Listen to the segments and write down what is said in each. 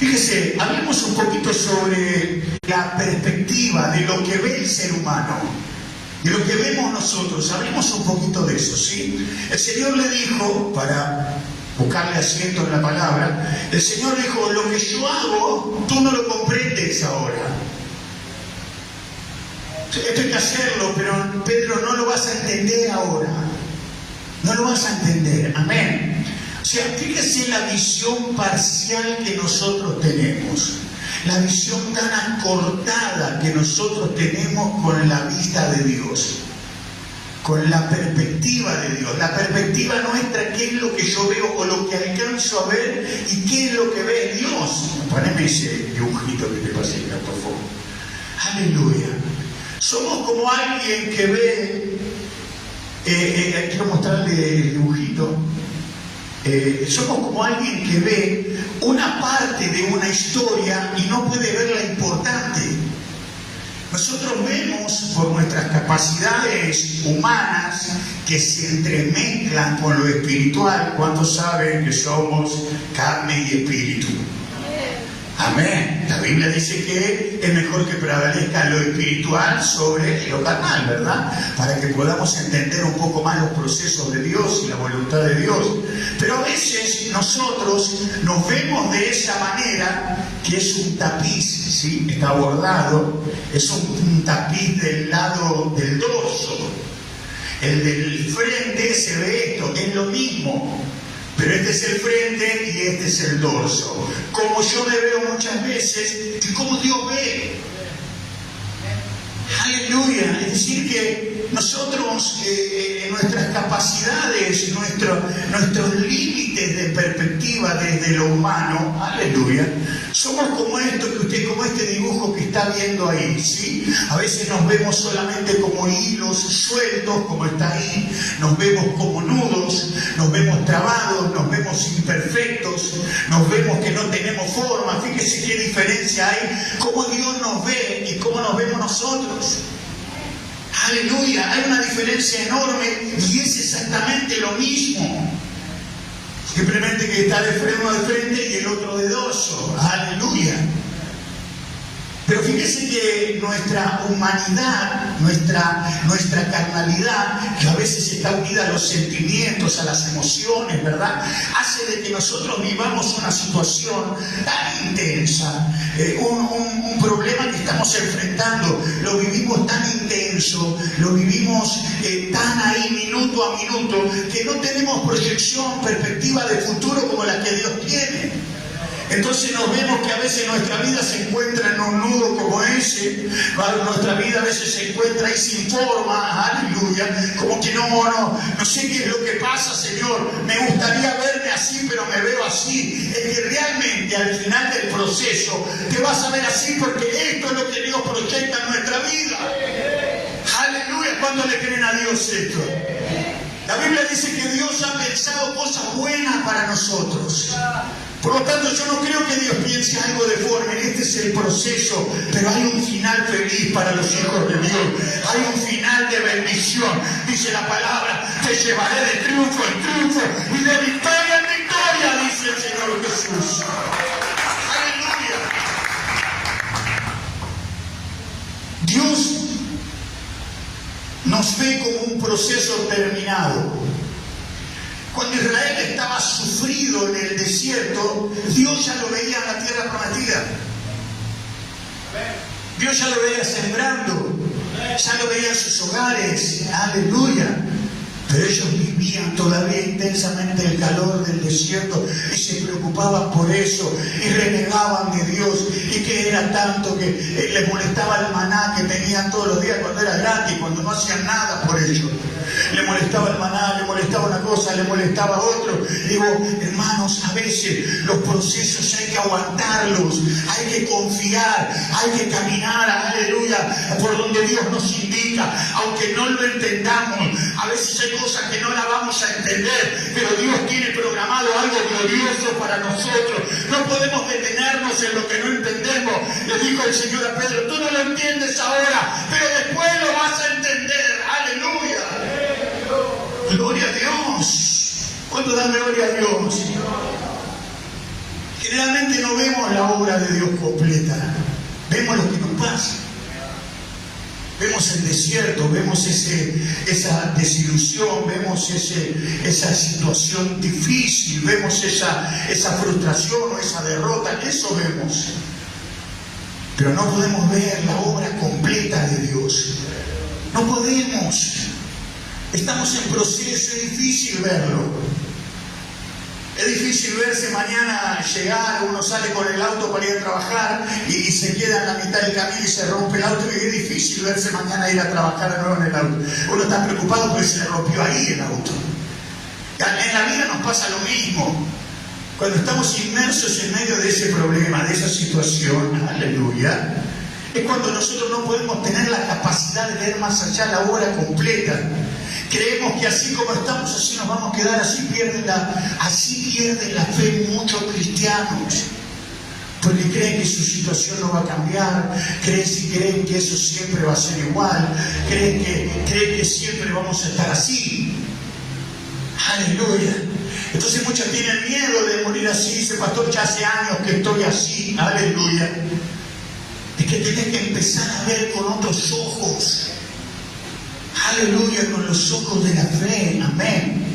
Fíjese, hablemos un poquito sobre la perspectiva de lo que ve el ser humano, de lo que vemos nosotros. Hablemos un poquito de eso, ¿sí? El Señor le dijo, para buscarle asiento en la palabra, el Señor dijo, lo que yo hago, tú no lo comprendes ahora. Esto hay que hacerlo, pero Pedro, no lo vas a entender ahora. No lo vas a entender. Amén. O sea, fíjese la visión parcial que nosotros tenemos. La visión tan acortada que nosotros tenemos con la vista de Dios. Con la perspectiva de Dios. La perspectiva nuestra, qué es lo que yo veo o lo que alcanzo a ver y qué es lo que ve Dios. Poneme ese dibujito que te pasé acá, por favor. Aleluya. Somos como alguien que ve, quiero mostrarle el dibujito, somos como alguien que ve una parte de una historia y no puede ver la importante. Nosotros vemos por nuestras capacidades humanas que se entremezclan con lo espiritual. ¿Cuántos saben que somos carne y espíritu? Amén. La Biblia dice que es mejor que prevalezca lo espiritual sobre lo carnal, ¿verdad? Para que podamos entender un poco más los procesos de Dios y la voluntad de Dios. Pero a veces nosotros nos vemos de esa manera, que es un tapiz, ¿sí? Está bordado, es un tapiz del lado del dorso. El del frente se ve esto, es lo mismo. Pero este es el frente y este es el dorso. Como yo me veo muchas veces y como Dios ve. Aleluya. Es decir que nosotros, nuestras capacidades, nuestros límites de perspectiva desde lo humano, aleluya, somos como esto que usted, como este dibujo que está viendo ahí, ¿sí? A veces nos vemos solamente como hilos sueltos, como está ahí, nos vemos como nudos, nos vemos trabados, nos vemos imperfectos, nos vemos que no tenemos forma. Fíjese qué diferencia hay, cómo Dios nos ve y cómo nos vemos nosotros. Aleluya, hay una diferencia enorme y es exactamente lo mismo. Simplemente que está uno de frente y el otro de dorso. Aleluya. Pero fíjese que nuestra humanidad, nuestra carnalidad, que a veces está unida a los sentimientos, a las emociones, ¿verdad? Hace de que nosotros vivamos una situación tan intensa, un problema que estamos enfrentando, lo vivimos tan intenso, lo vivimos tan ahí minuto a minuto, que no tenemos proyección, perspectiva de futuro como la que Dios tiene. Entonces nos vemos que a veces nuestra vida se encuentra en un nudo como ese, nuestra vida a veces se encuentra ahí sin forma, aleluya, como que no sé qué es lo que pasa, Señor, me gustaría verme así, pero me veo así. Es que realmente al final del proceso te vas a ver así porque esto es lo que Dios proyecta en nuestra vida. Aleluya, ¿cuándo le creen a Dios esto? La Biblia dice que Dios ha pensado cosas buenas para nosotros. Por lo tanto, yo no creo que Dios piense algo deforme. Este es el proceso, pero hay un final feliz para los hijos de Dios. Hay un final de bendición. Dice la palabra, te llevaré de triunfo en triunfo y de victoria en victoria, dice el Señor Jesús. Aleluya. Dios nos ve como un proceso terminado. Cuando Israel estaba sufrido en el desierto, Dios ya lo veía en la tierra prometida. Dios ya lo veía sembrando, ya lo veía en sus hogares. Aleluya. Pero ellos vivían todavía intensamente el calor del desierto y se preocupaban por eso y renegaban de Dios, y que era tanto que les molestaba el maná que tenían todos los días cuando era gratis, cuando no hacían nada por ello. Le molestaba el maná, le molestaba una cosa, le molestaba otro. Digo, hermanos, a veces los procesos hay que aguantarlos, hay que confiar, hay que caminar, aleluya, por donde Dios nos indica, aunque no lo entendamos. A veces hay cosas que no la vamos a entender, pero Dios tiene programado algo glorioso para nosotros. No podemos detenernos en lo que no entendemos. Le dijo el Señor a Pedro, tú no lo entiendes ahora, pero después lo vas a entender. Aleluya. Gloria a Dios. ¿Cuánto dan gloria a Dios? Generalmente no vemos la obra de Dios completa, vemos lo que nos pasa. Vemos el desierto, vemos esa desilusión, vemos esa situación difícil, vemos esa frustración o esa derrota, eso vemos. Pero no podemos ver la obra completa de Dios. No podemos. Estamos en proceso, es difícil verlo. Es difícil verse mañana llegar, uno sale con el auto para ir a trabajar y se queda en la mitad del camino y se rompe el auto, y es difícil verse mañana ir a trabajar de nuevo en el auto. Uno está preocupado porque se le rompió ahí el auto. En la vida nos pasa lo mismo. Cuando estamos inmersos en medio de ese problema, de esa situación, aleluya, es cuando nosotros no podemos tener la capacidad de ver más allá la obra completa. Creemos que así como estamos, así nos vamos a quedar, así pierden la fe muchos cristianos. Porque creen que su situación no va a cambiar, creen que eso siempre va a ser igual, creen que siempre vamos a estar así. Aleluya. Entonces muchos tienen miedo de morir así. Dice, pastor, ya hace años que estoy así. Aleluya. Es que tenés que empezar a ver con otros ojos. Aleluya, con los ojos de la fe. Amén.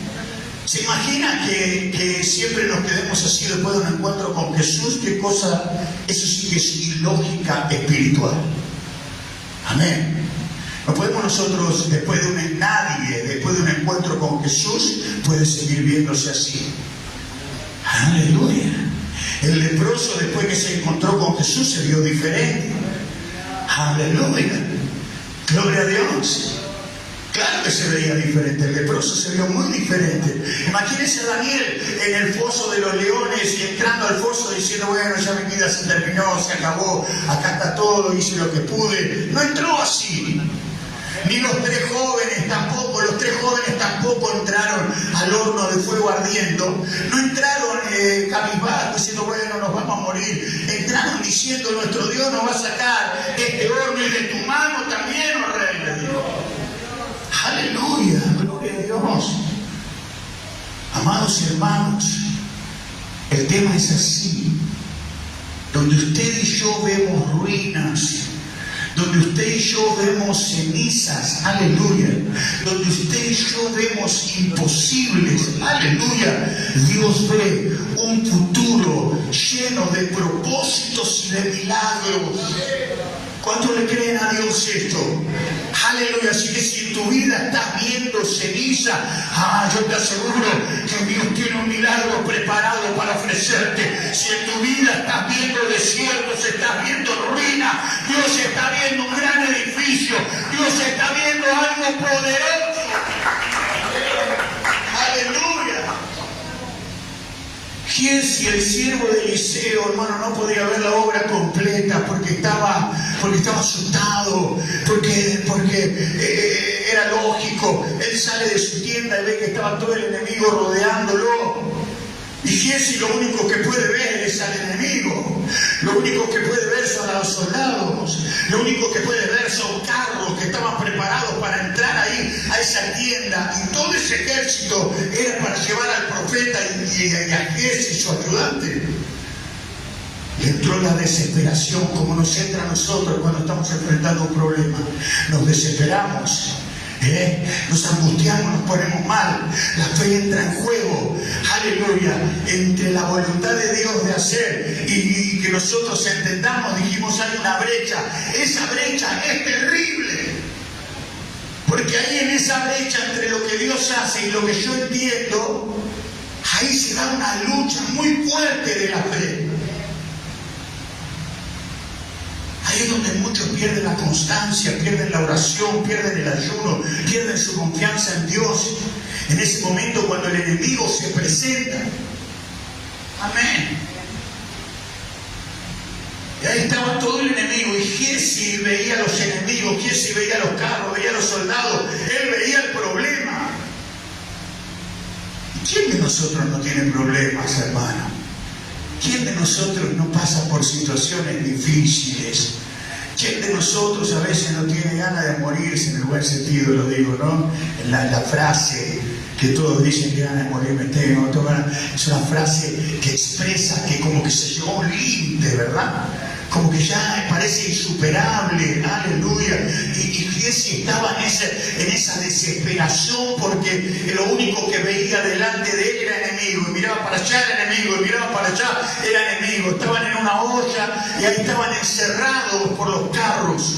¿Se imagina que siempre nos quedemos así después de un encuentro con Jesús? ¿Qué cosa? Eso sí que es ilógica espiritual. Amén. No podemos nosotros, después de un encuentro con Jesús, puede seguir viéndose así. Aleluya. El leproso, después que se encontró con Jesús, se vio diferente. Aleluya. Gloria a Dios. Claro que se veía diferente, el leproso se vio muy diferente. Imagínense a Daniel en el foso de los leones y entrando al foso diciendo, bueno, ya mi vida se terminó, se acabó, acá está todo, hice lo que pude. No entró así. Ni los tres jóvenes tampoco entraron al horno de fuego ardiendo. No entraron cabizbajos diciendo, bueno, nos vamos a morir. Entraron diciendo, nuestro Dios nos va a sacar este horno y de tu mano también, oh Rey, le dijo. Aleluya, gloria a Dios. Amados hermanos, el tema es así. Donde usted y yo vemos ruinas, donde usted y yo vemos cenizas, aleluya, donde usted y yo vemos imposibles, aleluya, Dios ve un futuro lleno de propósitos y de milagros. ¿Cuánto le creen a Dios esto? Aleluya. Así que si en tu vida estás viendo ceniza, yo te aseguro que Dios tiene un milagro preparado para ofrecerte. Si en tu vida estás viendo desiertos, estás viendo ruina, Dios está viendo un gran edificio, Dios está viendo algo poderoso. Aleluya. Giesi, el siervo de Eliseo, hermano, no podía ver la obra completa porque estaba asustado, porque era lógico. Él sale de su tienda y ve que estaba todo el enemigo rodeándolo. Y Giesi lo único que puede ver es al enemigo. Lo único que puede ver son a los soldados. Lo único que puede ver son carros que estaban preparados para entrar ahí a esa tienda. Y todo ese ejército era para llevar al profeta y a Giesi, su ayudante. Le entró la desesperación, como nos entra a nosotros cuando estamos enfrentando un problema. Nos desesperamos. Nos angustiamos, nos ponemos mal, la fe entra en juego, aleluya, entre la voluntad de Dios de hacer y que nosotros entendamos. Dijimos, hay una brecha, esa brecha es terrible, porque ahí en esa brecha entre lo que Dios hace y lo que yo entiendo, ahí se da una lucha muy fuerte de la fe. Ahí es donde muchos pierden la constancia, pierden la oración, pierden el ayuno, pierden su confianza en Dios. En ese momento cuando el enemigo se presenta. Amén. Y ahí estaba todo el enemigo. Y Giesi veía a los enemigos, Giesi veía a los carros, veía a los soldados. Él veía el problema. ¿Y quién de nosotros no tiene problemas, hermano? ¿Quién de nosotros no pasa por situaciones difíciles? ¿Quién de nosotros a veces no tiene ganas de morirse, en el buen sentido lo digo, ¿no? La frase, que todos dicen que ganas de morir me tengo. Es una frase que expresa que como que se llegó a un límite, ¿verdad? Como que ya parece insuperable, aleluya. Y Giesi estaba en esa desesperación porque lo único que veía delante de él era enemigo. Y miraba para allá, era enemigo. Y miraba para allá, era enemigo. Estaban en una olla y ahí estaban encerrados por los carros,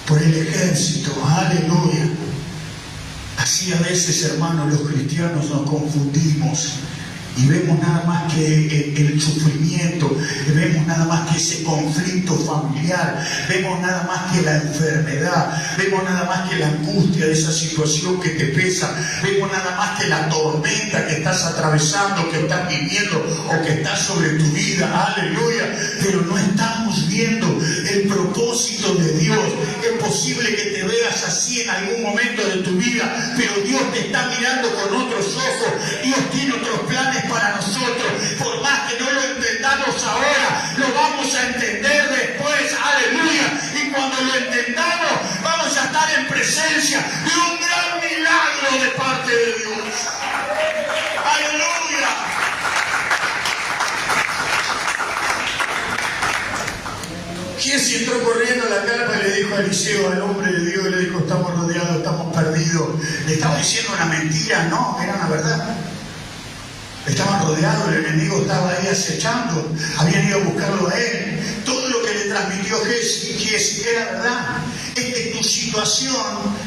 por el ejército, aleluya. Así a veces, hermanos, los cristianos nos confundimos y vemos nada más que el sufrimiento, vemos nada más que ese conflicto familiar, vemos nada más que la enfermedad, vemos nada más que la angustia de esa situación que te pesa, vemos nada más que la tormenta que estás atravesando, que estás viviendo o que está sobre tu vida, aleluya, pero no estamos viendo el propósito de Dios. Es posible que te veas así en algún momento de tu vida, pero Dios te está mirando con otros ojos. Dios tiene otros planes para nosotros. Por más que no lo entendamos ahora, lo vamos a entender después, aleluya. Y cuando lo entendamos, vamos a estar en presencia de un gran milagro de parte de Dios. Aleluya. Giesi entró corriendo a la carpa y le dijo a Eliseo, al hombre de Dios, le dijo: estamos rodeados, estamos perdidos. ¿Le estaba diciendo una mentira? No, era una verdad. Estaban rodeados, el enemigo estaba ahí acechando, habían ido a buscarlo a él. Todo lo que le transmitió Giesi era verdad. Es que tu situación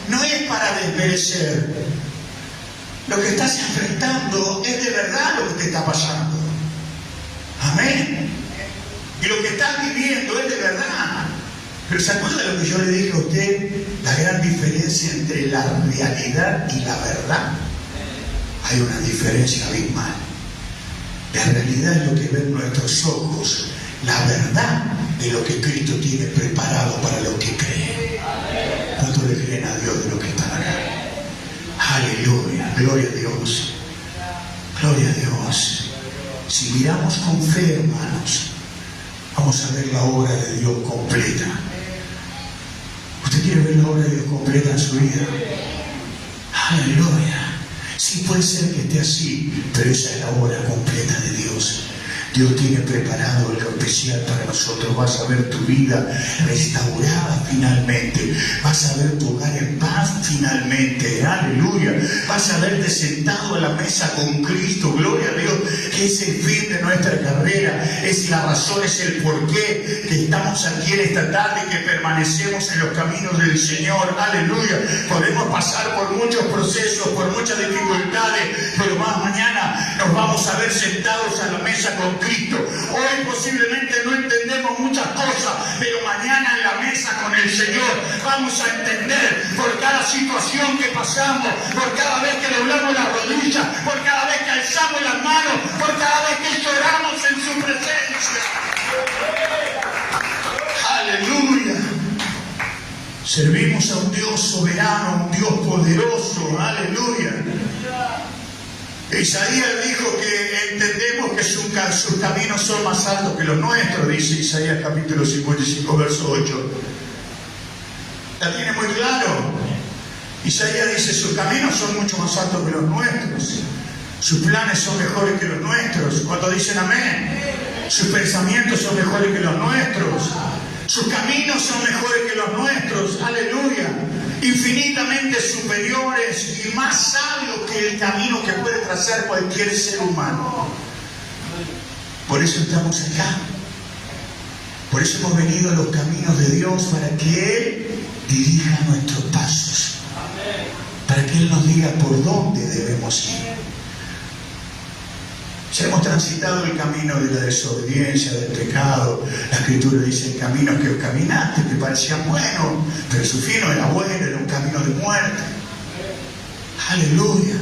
no es para desmerecer. Lo que estás enfrentando es de verdad lo que te está pasando. Amén. Y lo que estás viviendo es de verdad. Pero ¿se acuerda de lo que yo le dije a usted? La gran diferencia entre la realidad y la verdad. Hay una diferencia abismal. La realidad es lo que ven nuestros ojos. La verdad es lo que Cristo tiene preparado para los que creen. ¿Cuánto le creen a Dios de lo que están acá? Aleluya, gloria a Dios. Gloria a Dios. Si miramos con fe, hermanos, vamos a ver la obra de Dios completa. ¿Usted quiere ver la obra de Dios completa en su vida? Aleluya. Sí, puede ser que esté así, pero esa es la obra completa de Dios. Dios tiene preparado algo especial para nosotros. Vas a ver tu vida restaurada finalmente. Vas a ver tu hogar en paz finalmente. Aleluya. Vas a verte sentado a la mesa con Cristo. Gloria a Dios. Que es el fin de nuestra carrera. Es la razón, es el porqué que estamos aquí en esta tarde y que permanecemos en los caminos del Señor. Aleluya. Podemos pasar por muchos procesos, por muchas dificultades, pero más mañana nos vamos a ver sentados a la mesa con Cristo. Hoy posiblemente no entendemos muchas cosas, pero mañana en la mesa con el Señor vamos a entender por cada situación que pasamos, por cada vez que doblamos las rodillas, por cada vez que alzamos las manos, por cada vez que lloramos en su presencia. Aleluya. Servimos a un Dios soberano, a un Dios poderoso. Aleluya. Isaías dijo que entendemos que sus caminos son más altos que los nuestros, dice Isaías capítulo 55, verso 8. ¿La tiene muy claro? Isaías dice: sus caminos son mucho más altos que los nuestros. Sus planes son mejores que los nuestros. ¿Cuántos dicen amén? Sus pensamientos son mejores que los nuestros. Sus caminos son mejores que los nuestros. Aleluya. Infinitamente superiores y más sabios que el camino que puede trazar cualquier ser humano. Por eso estamos acá. Por eso hemos venido a los caminos de Dios, para que Él dirija nuestros pasos. Para que Él nos diga por dónde debemos ir. Ya hemos transitado el camino de la desobediencia, del pecado. La Escritura dice: el camino que caminaste te parecía bueno, pero su fin no era bueno, era un camino de muerte. Aleluya.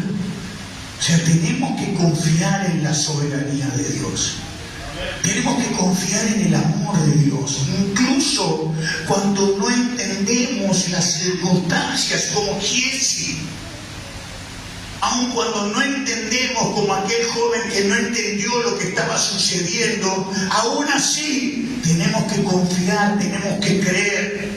O sea, tenemos que confiar en la soberanía de Dios. Tenemos que confiar en el amor de Dios, incluso cuando no entendemos las circunstancias, como Giesi. Aun cuando no entendemos, como aquel joven que no entendió lo que estaba sucediendo, aún así tenemos que confiar, tenemos que creer.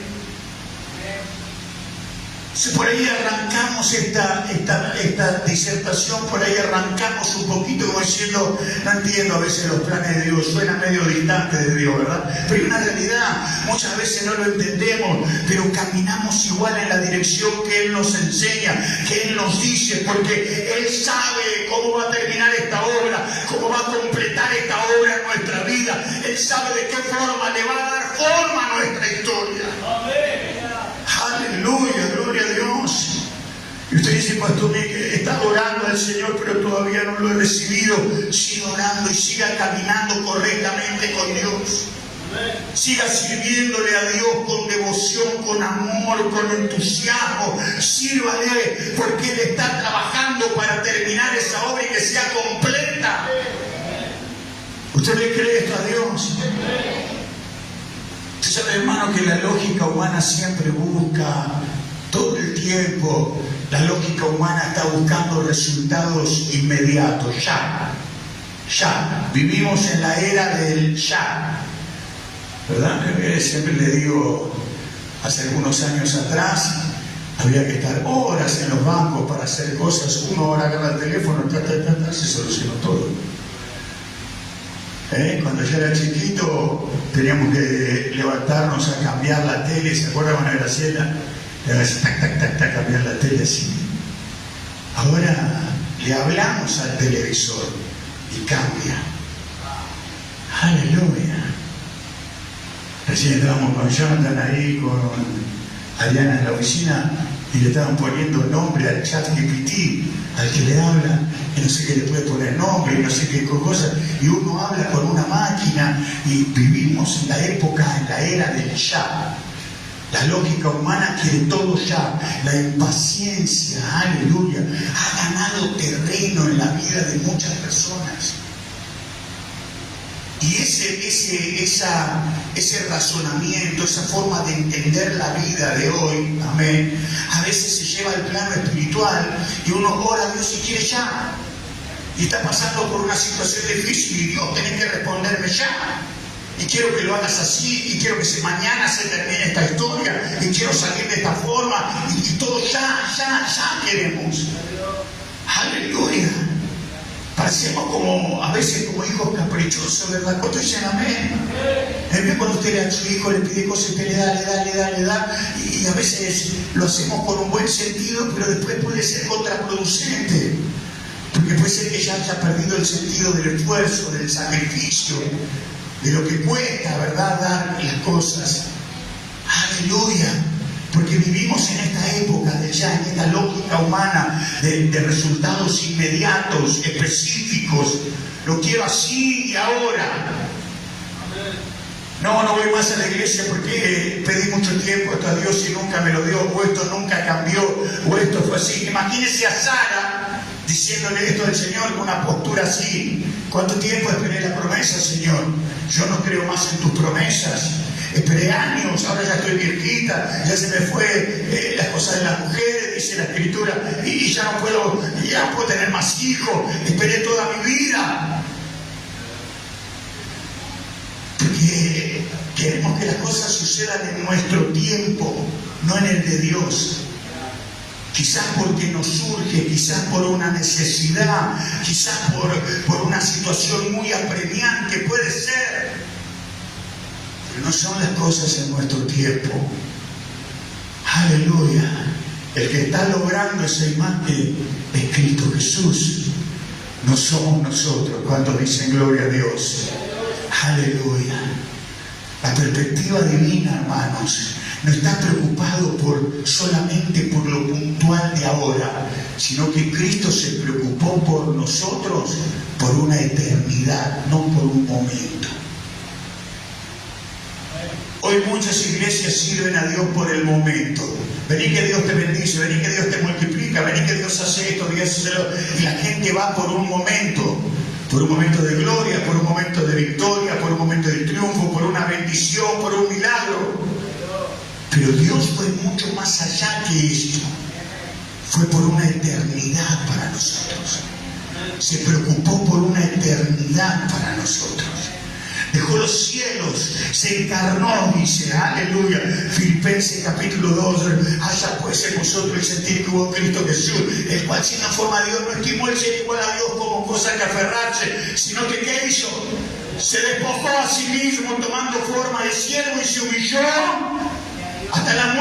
Si por ahí arrancamos esta disertación, por ahí arrancamos un poquito como diciendo, no entiendo a veces los planes de Dios, suena medio distante de Dios, ¿verdad? Pero hay una realidad, muchas veces no lo entendemos, pero caminamos igual en la dirección que Él nos enseña, que Él nos dice, porque Él sabe cómo va a terminar esta obra, cómo va a completar esta obra en nuestra vida. Él sabe de qué forma le va a dar forma a nuestra historia. Amén. Aleluya, gloria a Dios. Y usted dice, pastor, está orando al Señor, pero todavía no lo he recibido. Siga orando y siga caminando correctamente con Dios. Siga sirviéndole a Dios con devoción, con amor, con entusiasmo. Sírvale, porque Él está trabajando para terminar esa obra y que sea completa. ¿Usted le cree esto a Dios? Usted sabe, hermano, que la lógica humana siempre busca, todo el tiempo, la lógica humana está buscando resultados inmediatos, ya. Vivimos en la era del ya. ¿Verdad? Siempre le digo, hace algunos años atrás, había que estar horas en los bancos para hacer cosas. 1 hora agarra el teléfono, se solucionó todo. Cuando yo era chiquito teníamos que levantarnos a cambiar la tele, ¿se acuerdan, Ana Graciela? Cambiar la tele así. Ahora le hablamos al televisor y cambia. Aleluya. Recién estábamos con Jonathan ahí, con Ariana en la oficina, y le estaban poniendo nombre al ChatGPT, al que le habla, y no sé qué le puede poner nombre, y no sé qué cosa, y uno habla con una máquina, y vivimos en la época, en la era del ya. La lógica humana quiere todo ya. La impaciencia, aleluya, ha ganado terreno en la vida de muchas personas. Y ese razonamiento, esa forma de entender la vida de hoy, amén, a veces se lleva al plano espiritual y uno ora a Dios y quiere ya. Y está pasando por una situación difícil y Dios tiene que responderme ya. Y quiero que lo hagas así, y quiero que mañana se termine esta historia, y quiero salir de esta forma, y todo ya queremos. Aleluya. Parecemos a veces como hijos caprichosos, ¿verdad? ¿Cuántos dicen amén? En vez cuando usted le a su hijo le pide cosas, usted le da, y a veces lo hacemos con un buen sentido, pero después puede ser contraproducente. Porque puede ser que ya haya perdido el sentido del esfuerzo, del sacrificio, de lo que cuesta, ¿verdad?, dar las cosas. Aleluya. Porque vivimos en esta época de ya, en esta lógica humana de resultados inmediatos, específicos. Lo quiero así y ahora. No voy más a la iglesia porque pedí mucho tiempo esto a Dios y nunca me lo dio, o esto nunca cambió, o esto fue así. Imagínense a Sara diciéndole esto al Señor con una postura así. ¿Cuánto tiempo esperé la promesa, Señor? Yo no creo más en tus promesas. Esperé años, ahora ya estoy viejita, ya se me fue las cosas de las mujeres, dice la Escritura, y ya no puedo tener más hijos. Esperé toda mi vida. Porque queremos que las cosas sucedan en nuestro tiempo, no en el de Dios. Quizás porque nos surge, quizás por una necesidad, quizás por una situación muy apremiante, puede ser. Pero no son las cosas en nuestro tiempo. Aleluya. El que está logrando esa imagen es Cristo Jesús. No somos nosotros. ¿Cuántos dicen gloria a Dios? Aleluya. La perspectiva divina, hermanos, no está preocupado solamente por lo puntual de ahora, sino que Cristo se preocupó por nosotros por una eternidad, no por un momento. Hoy muchas iglesias sirven a Dios por el momento. Vení que Dios te bendice, vení que Dios te multiplica, vení que Dios hace esto, Dios hace lo... Y la gente va por un momento de gloria, por un momento de victoria, por un momento de triunfo, por una bendición, por un milagro. Pero Dios fue mucho más allá que esto. Fue por una eternidad para nosotros. Se preocupó por una eternidad para nosotros. Dejó los cielos, se encarnó, dice, aleluya. Filipenses capítulo 2, haya pues en vosotros el sentir que hubo Cristo Jesús, el cual sin la forma de Dios no estimó el ser igual a Dios como cosa que aferrarse, sino que ¿qué hizo? Se despojó a sí mismo tomando forma de siervo y se humilló hasta la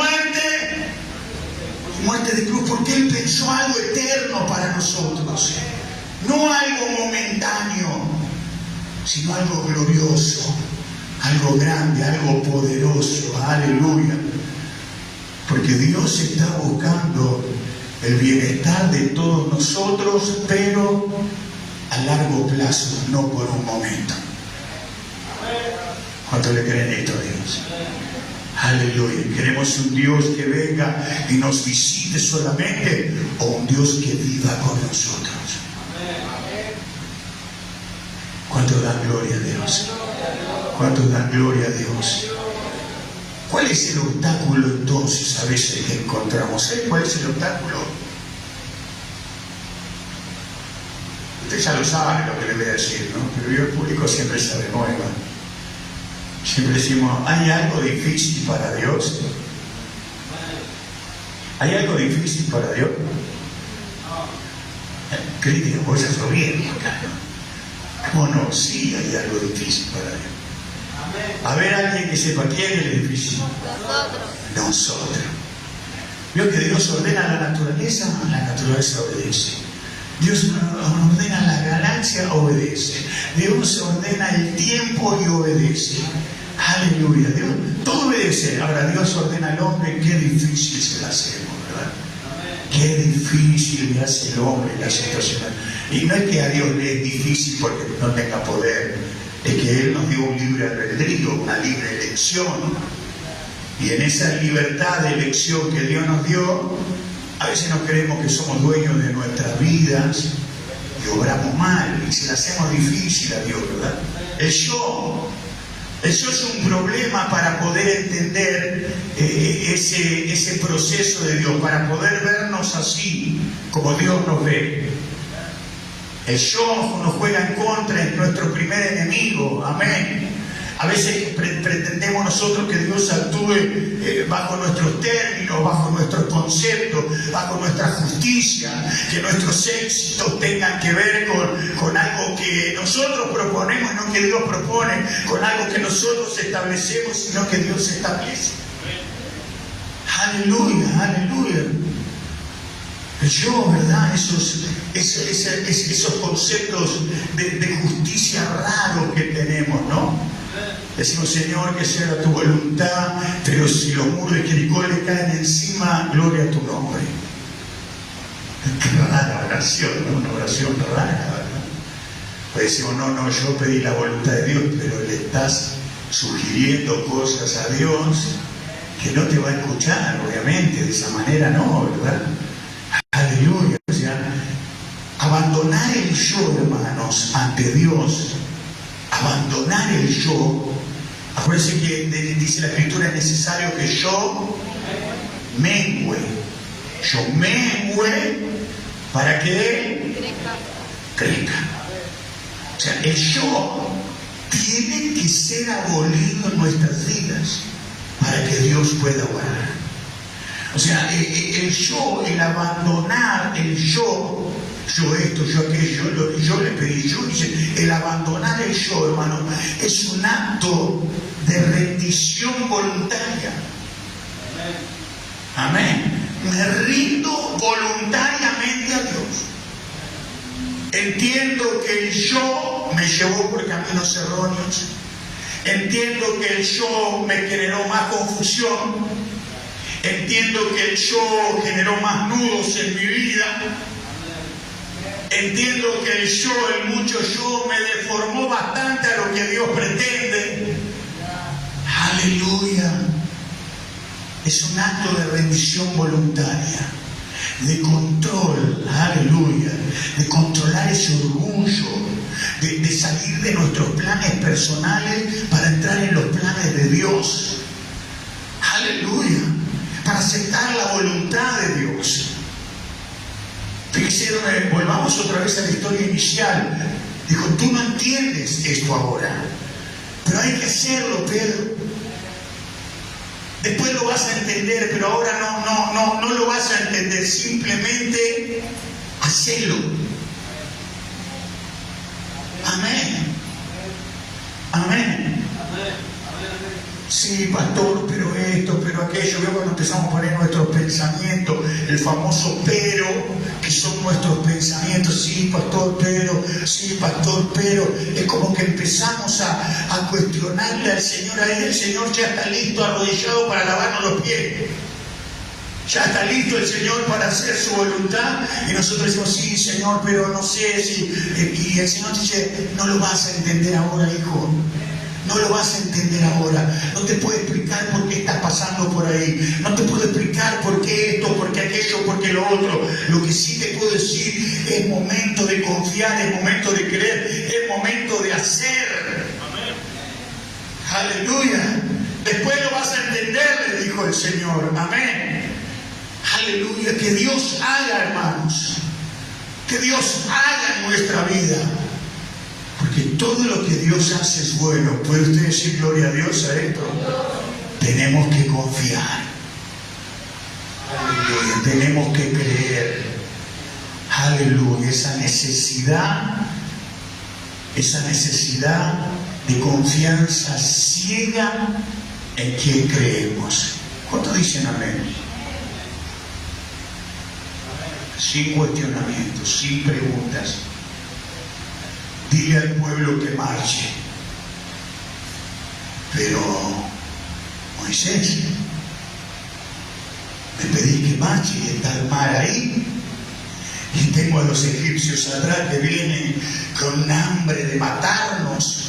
muerte de cruz, porque Él pensó algo eterno para nosotros, no algo momentáneo, sino algo glorioso, algo grande, algo poderoso, aleluya. Porque Dios está buscando el bienestar de todos nosotros, pero a largo plazo, no por un momento. ¿Cuánto le creen esto a Dios? Aleluya. ¿Queremos un Dios que venga y nos visite solamente, o un Dios que viva con nosotros? ¿Cuántos dan gloria a Dios? ¿Cuántos dan gloria a Dios? ¿Cuál es el obstáculo entonces a veces que encontramos? ¿Cuál es el obstáculo? Usted ya lo sabe lo que le voy a decir, ¿no? Pero yo, el público siempre se renueva. Siempre decimos, ¿hay algo difícil para Dios? ¿Hay algo difícil para Dios? Crítica, voy a sonreír acá, ¿no? ¿Cómo no? Sí, hay algo difícil para Dios. A ver, alguien que sepa, ¿quién es el difícil? Nosotros. ¿Vio que Dios ordena la naturaleza? La naturaleza obedece. Dios ordena la galaxia, obedece. Dios ordena el tiempo y obedece. Aleluya. Dios, todo obedece. Ahora Dios ordena al hombre, qué difícil se la hacemos, ¿verdad? Qué difícil le hace el hombre la situación. Y no es que a Dios le es difícil porque no tenga poder, es que Él nos dio un libre albedrío, una libre elección. Y en esa libertad de elección que Dios nos dio, a veces nos creemos que somos dueños de nuestras vidas y obramos mal y se la hacemos difícil a Dios, ¿verdad? El yo es un problema para poder entender ese proceso de Dios, para poder vernos así como Dios nos ve. El yo nos juega en contra, es nuestro primer enemigo, amén. A veces pretendemos nosotros que Dios actúe bajo nuestros términos, bajo nuestros conceptos, bajo nuestra justicia, que nuestros éxitos tengan que ver con algo que nosotros proponemos, no que Dios propone, con algo que nosotros establecemos, sino que Dios establece. Aleluya, aleluya. Yo, ¿verdad? Esos conceptos de justicia raros que tenemos, ¿no? Decimos, Señor, que sea tu voluntad, pero si los muros de Jericó le caen encima, gloria a tu nombre. Qué rara oración, ¿no? Una oración rara, ¿verdad? Pues decimos, no, yo pedí la voluntad de Dios, pero le estás sugiriendo cosas a Dios que no te va a escuchar, obviamente, de esa manera no, ¿verdad? Aleluya. O sea, abandonar el yo, hermanos, ante Dios, abandonar el yo. Acuérdense que dice la Escritura, es necesario que yo mengüe. Yo mengüe para que Él crezca. O sea, el yo tiene que ser abolido en nuestras vidas para que Dios pueda obrar. O sea, el yo, el abandonar el yo esto, yo aquello, yo le pedí, yo hice, el abandonar el yo, hermano, es un acto de rendición voluntaria. Amén. Me rindo voluntariamente a Dios. Entiendo que el yo me llevó por caminos erróneos. Entiendo que el yo me generó más confusión. Entiendo que el yo generó más nudos en mi vida. Entiendo que el yo, el mucho yo, me deformó bastante a lo que Dios pretende. Aleluya. Es un acto de rendición voluntaria, de control, aleluya, de controlar ese orgullo, de salir de nuestros planes personales para entrar en los planes de Dios. Aleluya. Para aceptar la voluntad de Dios. Fíjense, volvamos otra vez a la historia inicial. Dijo, tú no entiendes esto ahora. Pero hay que hacerlo, Pedro. Después lo vas a entender, pero ahora no lo vas a entender. Simplemente hacelo. Amén. Amén. Sí, pastor, pero esto, pero aquello. Veo cuando empezamos a poner nuestros pensamientos, el famoso pero, que son nuestros pensamientos. Sí, pastor, pero. Es como que empezamos a cuestionarle al Señor. A él, el Señor ya está listo, arrodillado para lavarnos los pies. Ya está listo el Señor para hacer su voluntad. Y nosotros decimos, sí, Señor, pero no sé si... Y el Señor dice, no lo vas a entender ahora, hijo. No lo vas a entender ahora. No te puedo explicar por qué estás pasando por ahí. No te puedo explicar por qué esto, por qué aquello, por qué lo otro. Lo que sí te puedo decir es momento de confiar, es momento de creer, es momento de hacer. Amén. Aleluya. Después lo vas a entender, le dijo el Señor. Amén. Aleluya. Que Dios haga, hermanos. Que Dios haga en nuestra vida. Porque todo lo que Dios hace es bueno. ¿Puede usted decir gloria a Dios a esto? Tenemos que confiar. Aleluya. Tenemos que creer. Aleluya. Esa necesidad de confianza ciega en quien creemos. ¿Cuántos dicen amén? Sin cuestionamientos, sin preguntas. Dile al pueblo que marche. Pero, Moisés, me pedí que marche y está el mar ahí. Y tengo a los egipcios atrás que vienen con hambre de matarnos.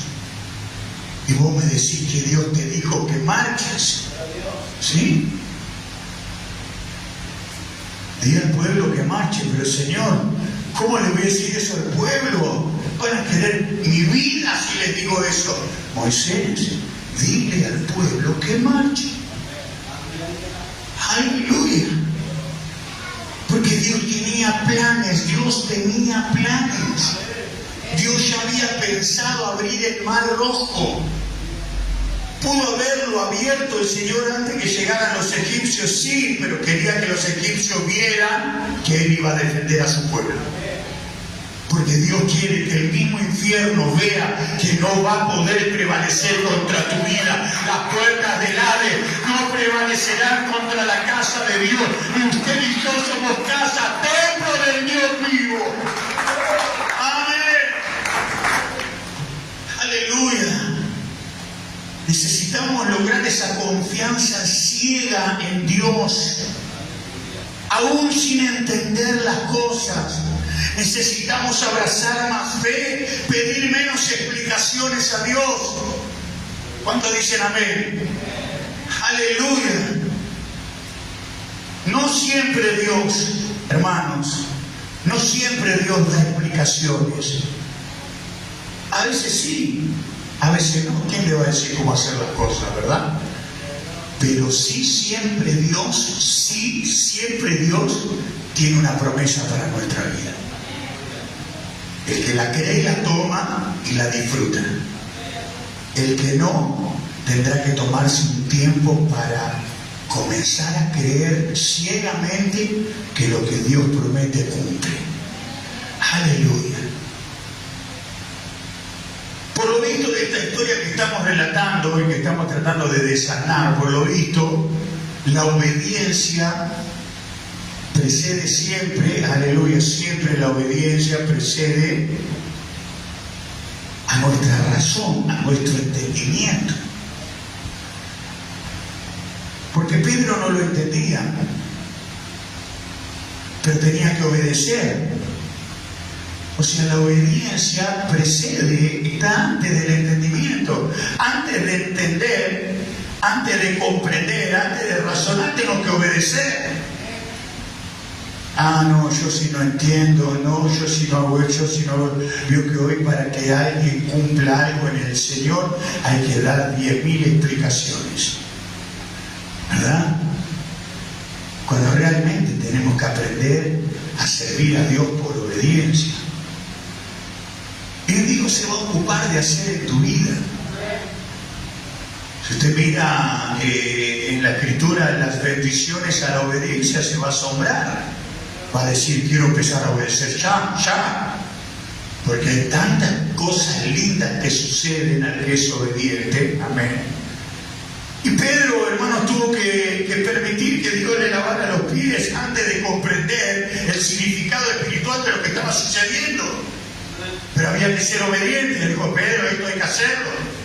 Y vos me decís que Dios te dijo que marches. ¿Sí? Dile al pueblo que marche, pero Señor, ¿cómo le voy a decir eso al pueblo? Van a querer mi vida si les digo eso. Moisés, dile al pueblo que marche. Aleluya. Porque Dios tenía planes, Dios ya había pensado abrir el mar rojo. Pudo haberlo abierto el Señor antes que llegaran los egipcios, sí, pero quería que los egipcios vieran que Él iba a defender a su pueblo. Porque Dios quiere que el mismo infierno vea que no va a poder prevalecer contra tu vida. Las puertas del Hades no prevalecerán contra la casa de Dios. Y usted y yo somos casa, templo del Dios vivo. Amén. Aleluya. Necesitamos lograr esa confianza ciega en Dios, aún sin entender las cosas. Necesitamos abrazar más fe, pedir menos explicaciones a Dios. ¿Cuántos dicen amén? Aleluya. No siempre Dios, hermanos, no siempre Dios da explicaciones. A veces sí, a veces no. ¿Quién le va a decir cómo hacer las cosas, verdad? Pero sí siempre Dios tiene una promesa para nuestra vida. El que la cree la toma y la disfruta. El que no, tendrá que tomarse un tiempo para comenzar a creer ciegamente que lo que Dios promete cumple. Aleluya. Por lo visto de esta historia que estamos relatando y que estamos tratando de desanar, por lo visto, la obediencia precede siempre, aleluya, siempre la obediencia precede a nuestra razón, a nuestro entendimiento. Porque Pedro no lo entendía, pero tenía que obedecer. O sea, la obediencia precede, está antes del entendimiento. Antes de entender, antes de comprender, antes de razonar, tengo que obedecer. Ah, no, yo si no entiendo, no, yo si no hago eso, si no veo que hoy para que alguien cumpla algo en el Señor hay que dar 10.000 explicaciones. ¿Verdad? Cuando realmente tenemos que aprender a servir a Dios por obediencia. Y Dios se va a ocupar de hacer en tu vida. Si usted mira en la Escritura las bendiciones a la obediencia, se va a asombrar. Va a decir, quiero empezar a obedecer ya. Porque hay tantas cosas lindas que suceden al que es obediente. Amén. Y Pedro, hermanos, tuvo que permitir que Dios le lavara los pies antes de comprender el significado espiritual de lo que estaba sucediendo. Pero había que ser obediente. Le dijo, Pedro, esto hay que hacerlo.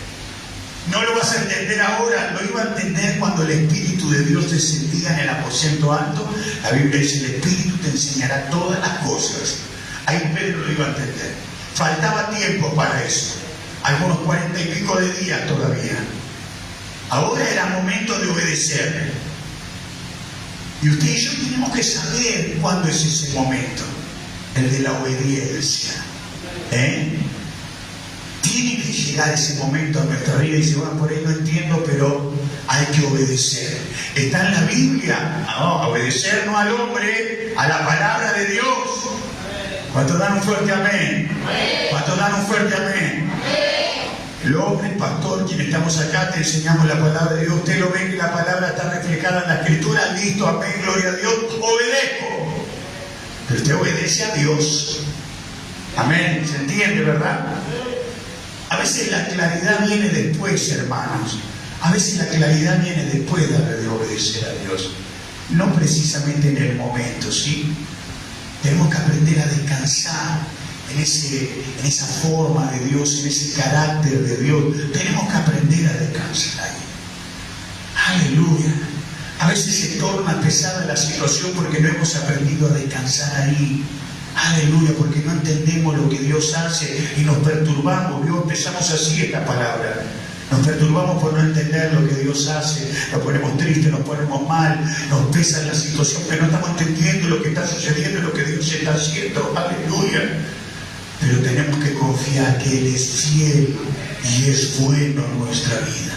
No lo vas a entender ahora, lo iba a entender cuando el Espíritu de Dios descendía en el aposento alto. La Biblia dice, el Espíritu te enseñará todas las cosas. Ahí Pedro lo iba a entender. Faltaba tiempo para eso. Algunos 40 y pico de días todavía. Ahora era momento de obedecer. Y usted y yo tenemos que saber cuándo es ese momento. El de la obediencia. Tiene que llegar ese momento a nuestra vida y decir, bueno, por ahí no entiendo, pero hay que obedecer. Está en la Biblia. No, obedecer no al hombre, a la palabra de Dios. ¿Cuántos dan un fuerte amén? ¿Cuántos dan un fuerte amén? El hombre, el pastor, quien estamos acá, te enseñamos la palabra de Dios. Usted lo ve que la palabra está reflejada en la Escritura. Listo, amén, gloria a Dios. Obedezco. Pero usted obedece a Dios. Amén. ¿Se entiende, verdad? A veces la claridad viene después, hermanos. A veces la claridad viene después de obedecer a Dios. No precisamente en el momento, ¿sí? Tenemos que aprender a descansar en esa forma de Dios, en ese carácter de Dios. Tenemos que aprender a descansar ahí. Aleluya. A veces se torna pesada la situación porque no hemos aprendido a descansar ahí. Aleluya, porque no entendemos lo que Dios hace y nos perturbamos. Dios, empezamos así esta palabra. Nos perturbamos por no entender lo que Dios hace. Nos ponemos tristes, nos ponemos mal, nos pesa la situación, pero no estamos entendiendo lo que está sucediendo, lo que Dios está haciendo. Aleluya. Pero tenemos que confiar que Él es fiel y es bueno en nuestra vida.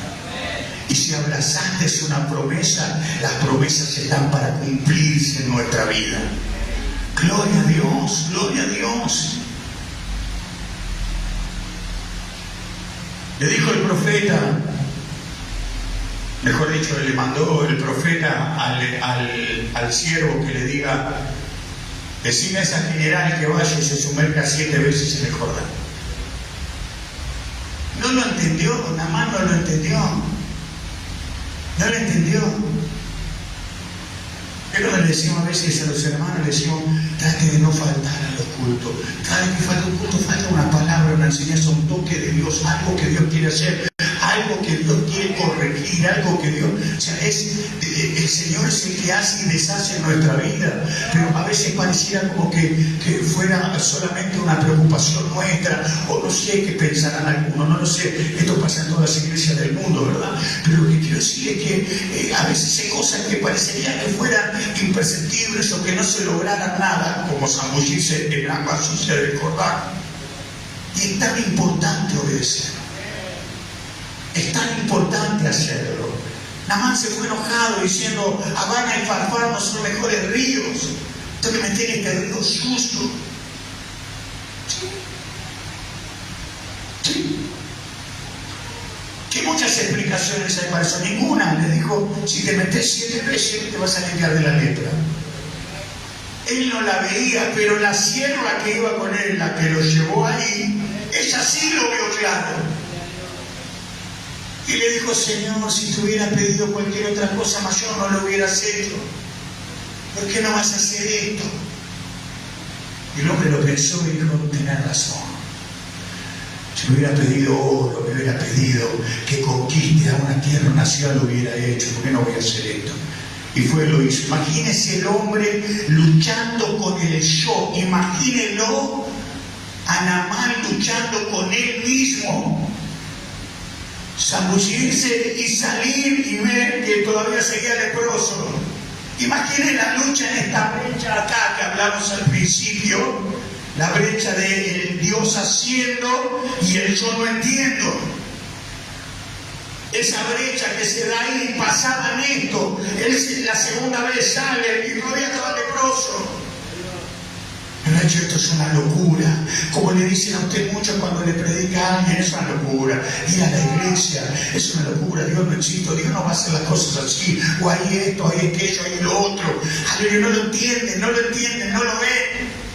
Y si abrazaste una promesa, las promesas están para cumplirse en nuestra vida. Gloria a Dios, gloria a Dios. Le dijo el profeta, mejor dicho, le mandó el profeta al siervo que le diga, decime a esa general que vaya y se sumerja 7 veces en el Jordán. No lo entendió, Naamán no lo entendió. No lo entendió. Pero le decimos a veces a los hermanos, le decimos, trate de no faltar a los cultos. Cada vez que falta un culto, falta una palabra, una enseñanza, un toque de Dios, algo que Dios quiere hacer, algo que Dios quiere corregir, algo que Dios... O sea, el Señor es el que hace y deshace en nuestra vida. Pero a veces pareciera como que fuera solamente una preocupación nuestra, o no sé qué pensarán algunos, no lo sé. Esto pasa en todas las iglesias del mundo, ¿verdad? Pero lo que quiero decir es que a veces hay cosas que parecerían que fueran imperceptibles o que no se lograran nada, como zambullirse en agua sucia del Jordán. Y es tan importante obedecer. Es tan importante hacerlo. Naamán se fue enojado diciendo, Habana y Farfar no son mejores ríos. Tengo que meter este río justo. Sí. ¿Qué muchas explicaciones hay para eso? Ninguna. Le dijo, si te metes 7 veces te vas a limpiar de la lepra. Él no la veía, pero la sierva que iba con él, la que lo llevó ahí, ella sí lo vio claro. Y le dijo, Señor, si te hubiera pedido cualquier otra cosa más, yo no lo hubieras hecho. ¿Por qué no vas a hacer esto? Y el hombre lo pensó y dijo, tenés razón. Si me hubiera pedido oro, me hubiera pedido que conquiste a una tierra, una ciudad, lo hubiera hecho. ¿Por qué no voy a hacer esto? Y fue lo hizo. Imagínese el hombre luchando con el yo. Imagínelo a Naamán luchando con él mismo. Zambullirse y salir y ver que todavía seguía leproso. Imaginen la lucha en esta brecha acá que hablamos al principio, la brecha de Dios haciendo y el yo no entiendo. Esa brecha que se da ahí, pasaba en esto, él la segunda vez sale y todavía estaba leproso. Pero Nacho, esto es una locura. Como le dicen a usted mucho cuando le predica a alguien, es una locura. Ir a la iglesia es una locura. Dios no existe, Dios no va a hacer las cosas así. O hay esto, hay aquello, hay lo otro. Aleluya, no lo entienden, no lo entienden, no lo ven.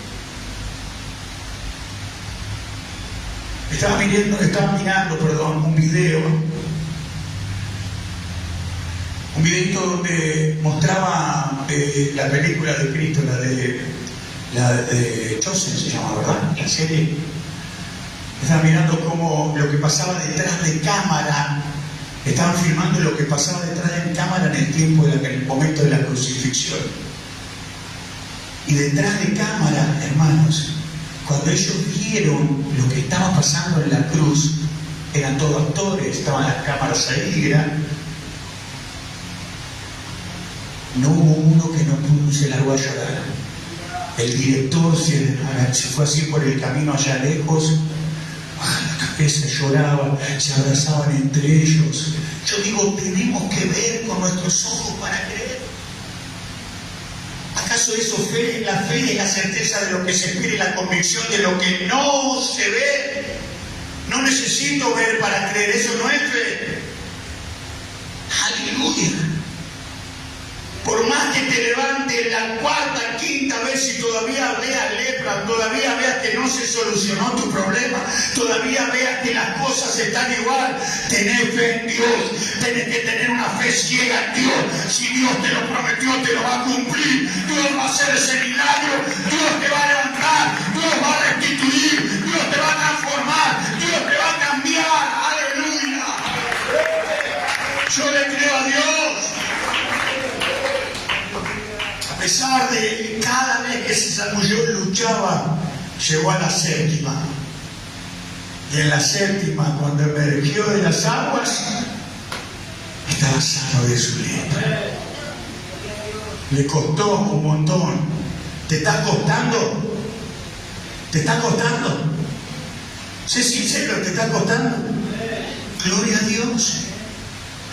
Estaba mirando, un video. Un videito donde mostraba la película de Cristo, la de Chosen se llama, ¿verdad? La serie. Estaba mirando cómo lo que pasaba detrás de cámara, estaban filmando lo que pasaba detrás de cámara en el momento de la crucifixión. Y detrás de cámara, hermanos, cuando ellos vieron lo que estaba pasando en la cruz, eran todos actores, estaban las cámaras ahí, no hubo uno que no se largó a llorar. El director se fue así por el camino allá lejos, baja la cabeza, lloraba, se abrazaban entre ellos. Yo digo, tenemos que ver con nuestros ojos para creer. ¿Acaso eso fe? La fe es la certeza de lo que se espera y la convicción de lo que no se ve. No necesito ver para creer, eso no es fe. Aleluya. Por más que te levantes la cuarta, quinta vez y todavía veas lepra, todavía veas que no se solucionó tu problema, todavía veas que las cosas están igual, tenés fe en Dios, tenés que tener una fe ciega en Dios. Si Dios te lo prometió, te lo va a cumplir. Dios va a hacer ese milagro, Dios te va a levantar, Dios va a restituir, Dios te va a transformar, Dios te va a cambiar. Aleluya. Yo le creo a Dios. A pesar de cada vez que se zambulló y luchaba, llegó a la séptima. Y en la séptima, cuando emergió de las aguas, estaba sano de su lepra. Le costó un montón. ¿Te está costando? ¿Te está costando? Sé sincero, ¿te está costando? Gloria a Dios.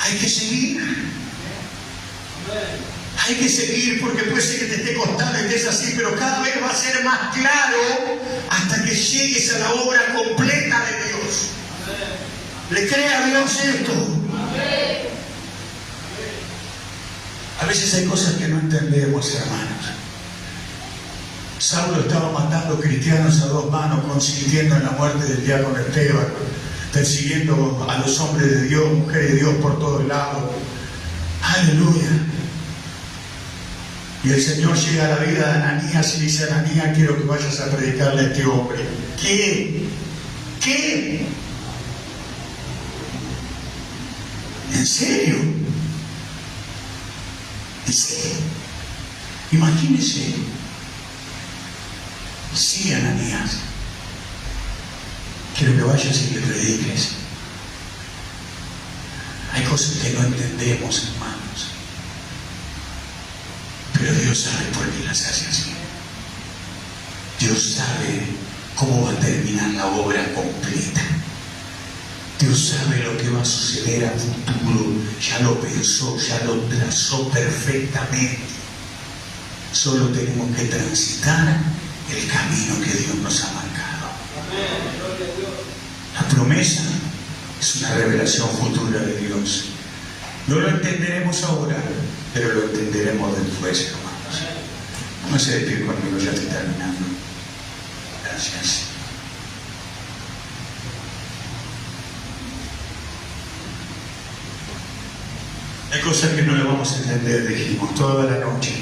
Hay que seguir. Hay que seguir porque puede ser que te esté costando y estés así, pero cada vez va a ser más claro hasta que llegues a la obra completa de Dios. ¿Le cree a Dios esto? A veces hay cosas que no entendemos, hermanos. Saulo estaba matando cristianos a dos manos, consintiendo en la muerte del diácono Esteban, persiguiendo a los hombres de Dios, mujeres de Dios por todos lados. Aleluya. Y el Señor llega a la vida de Ananías y dice: Ananías, quiero que vayas a predicarle a este hombre. ¿Qué? ¿En serio? ¿En serio? Imagínese. Sí, Ananías. Quiero que vayas y le prediques. Hay cosas que no entendemos, hermanos. Pero Dios sabe por qué las hace así. Dios sabe cómo va a terminar la obra completa. Dios sabe lo que va a suceder a futuro. Ya lo pensó, ya lo trazó perfectamente. Solo tenemos que transitar el camino que Dios nos ha marcado. La promesa es una revelación futura de Dios. No lo entenderemos ahora, pero lo entenderemos después, hermanos. Vamos a despedir conmigo, ya estoy terminando. Gracias. Hay cosas que no le vamos a entender, dijimos, toda la noche.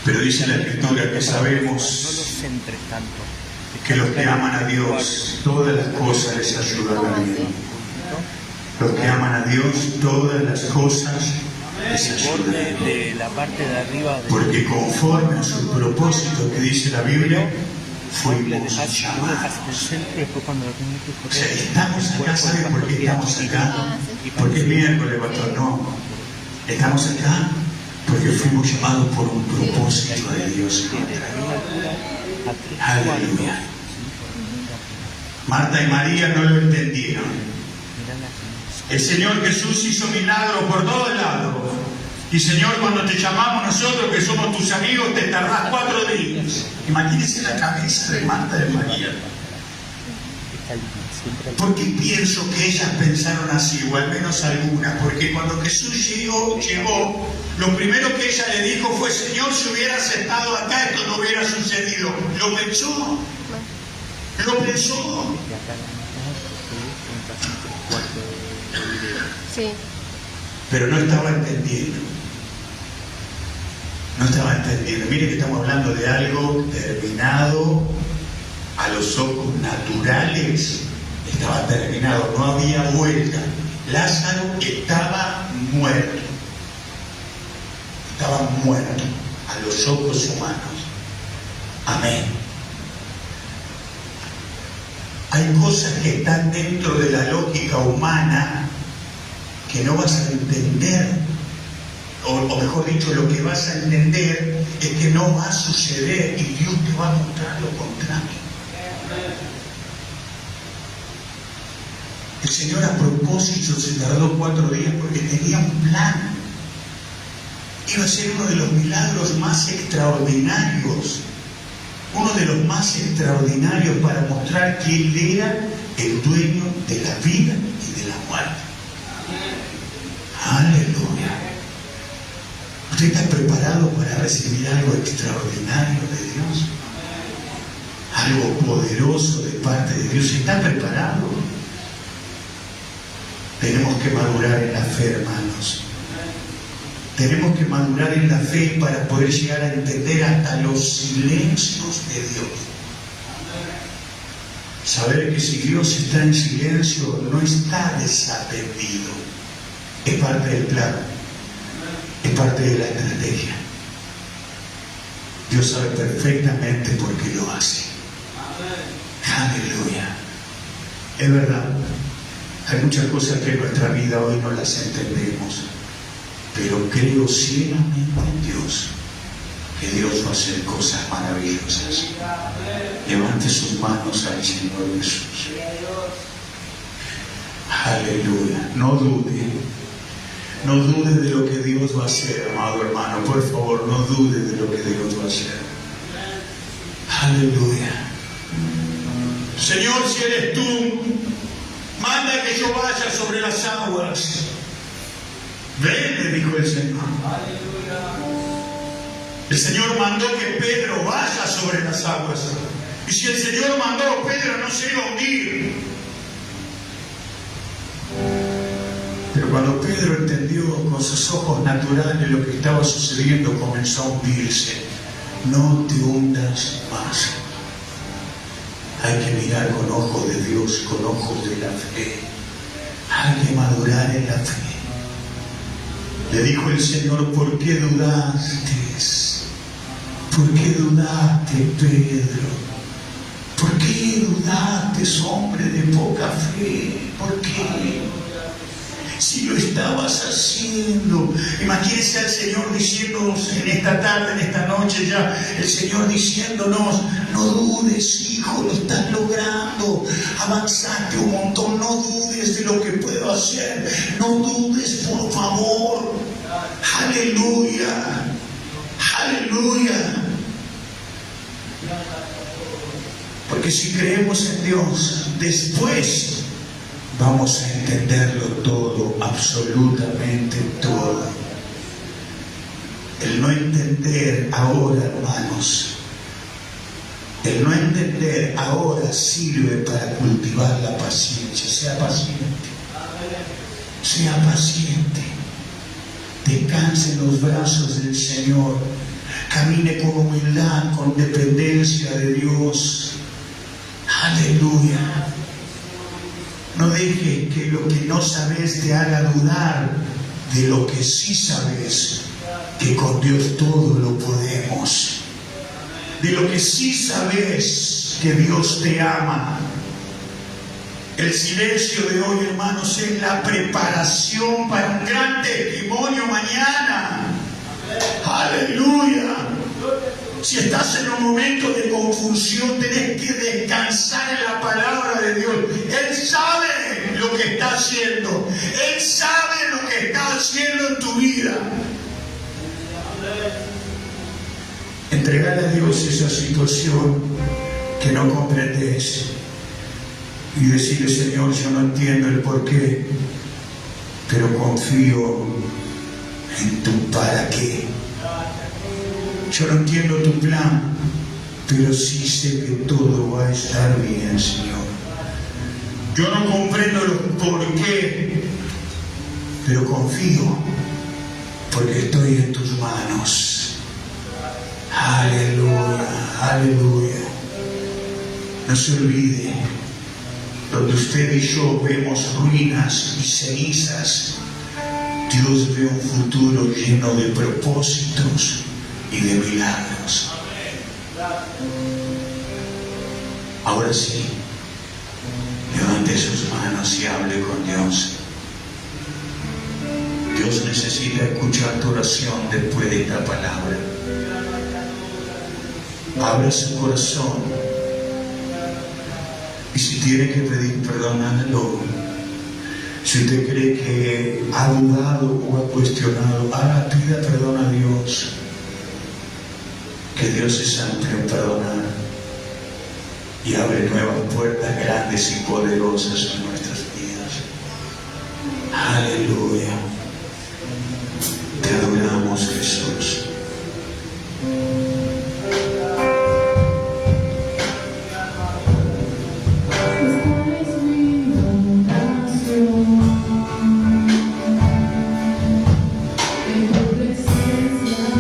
Pero dice la Escritura que sabemos que los que aman a Dios, todas las cosas les ayudan a bien. Los que aman a Dios, todas las cosas les ayudan a bien. Porque conforme a su propósito que dice la Biblia, fuimos llamados. O sea, estamos acá, ¿saben por qué estamos acá? Porque es miércoles, pastor, no. Estamos acá porque fuimos llamados por un propósito de Dios. Aleluya. Marta y María no lo entendieron. El Señor Jesús hizo milagros por todos lados, Y Señor, cuando te llamamos nosotros, que somos tus amigos, te tardás 4 días. Imagínense la cabeza de Marta y de María. ¿Por qué pienso que ellas pensaron así, o al menos algunas? Porque cuando Jesús llegó, lo primero que ella le dijo fue: Señor, si hubieras estado acá, esto no hubiera sucedido. Lo pensó. Sí. Pero no estaba entendiendo. Mire que estamos hablando de algo terminado a los ojos naturales. Estaba terminado, no había vuelta. Lázaro estaba muerto. A los ojos humanos. Amén. Hay cosas que están dentro de la lógica humana que no vas a entender. O mejor dicho, lo que vas a entender es que no va a suceder y Dios te va a mostrar lo contrario. El Señor a propósito se tardó 4 días porque tenía un plan. Iba a ser uno de los milagros más extraordinarios. Uno de los más extraordinarios para mostrar que Él era el dueño de la vida y de la muerte. Aleluya. ¿Usted está preparado para recibir algo extraordinario de Dios? Algo poderoso de parte de Dios. ¿Está preparado? Tenemos que madurar en la fe, hermanos. Tenemos que madurar en la fe para poder llegar a entender hasta los silencios de Dios. Saber que si Dios está en silencio, no está desatendido. Es parte del plan. Es parte de la estrategia. Dios sabe perfectamente por qué lo hace. Aleluya. Es verdad. Hay muchas cosas que en nuestra vida hoy no las entendemos. Pero creo ciegamente en Dios, que Dios va a hacer cosas maravillosas. Levante sus manos al Señor Jesús. Aleluya. No dude de lo que Dios va a hacer, amado hermano. Por favor, no dude de lo que Dios va a hacer. Aleluya. Señor, si eres tú, manda que yo vaya sobre las aguas. Ven, le dijo el Señor. El Señor mandó que Pedro vaya sobre las aguas. Y si el Señor mandó, Pedro no se iba a hundir. Pero cuando Pedro entendió con sus ojos naturales lo que estaba sucediendo, comenzó a hundirse. No te hundas más. Hay que mirar con ojos de Dios, con ojos de la fe. Hay que madurar en la fe. Le dijo el Señor: ¿por qué dudaste? ¿Por qué dudaste, Pedro? ¿Por qué dudaste, hombre de poca fe? ¿Por qué? Si lo estabas haciendo. Imagínense al Señor diciéndonos en esta tarde, en esta noche ya, el Señor diciéndonos: no dudes, hijo, lo estás logrando, avanzaste un montón, no dudes de lo que puedo hacer, no dudes, por favor. Aleluya, aleluya. Porque si creemos en Dios, después vamos a entenderlo todo, absolutamente todo. El no entender ahora, hermanos, el no entender ahora sirve para cultivar la paciencia. Sea paciente, sea paciente. Descanse en los brazos del Señor. Camine con humildad, con dependencia de Dios. Aleluya. No dejes que lo que no sabes te haga dudar de lo que sí sabes, que con Dios todo lo podemos. De lo que sí sabes, que Dios te ama. El silencio de hoy, hermanos, es la preparación para un gran testimonio mañana. Aleluya. Si estás en un momento de confusión, tenés que descansar en la palabra de Dios. Él sabe lo que está haciendo. Él sabe lo que está haciendo en tu vida. Entregar a Dios esa situación que no comprendes y decirle: Señor, yo no entiendo el porqué, pero confío en tu para qué. Yo no entiendo tu plan, pero sí sé que todo va a estar bien, Señor. Yo no comprendo los por qué, pero confío, porque estoy en tus manos. Aleluya, aleluya. No se olvide, donde usted y yo vemos ruinas y cenizas, Dios ve un futuro lleno de propósitos y de milagros. Ahora sí, levante sus manos y hable con Dios. Dios necesita escuchar tu oración después de esta palabra. Abra su corazón, y si tiene que pedir perdón, hágalo. Si usted cree que ha dudado o ha cuestionado, pida perdón a Dios, que Dios es amplio en perdonar y abre nuevas puertas grandes y poderosas en nuestras vidas. Aleluya. Te adoramos, Jesús.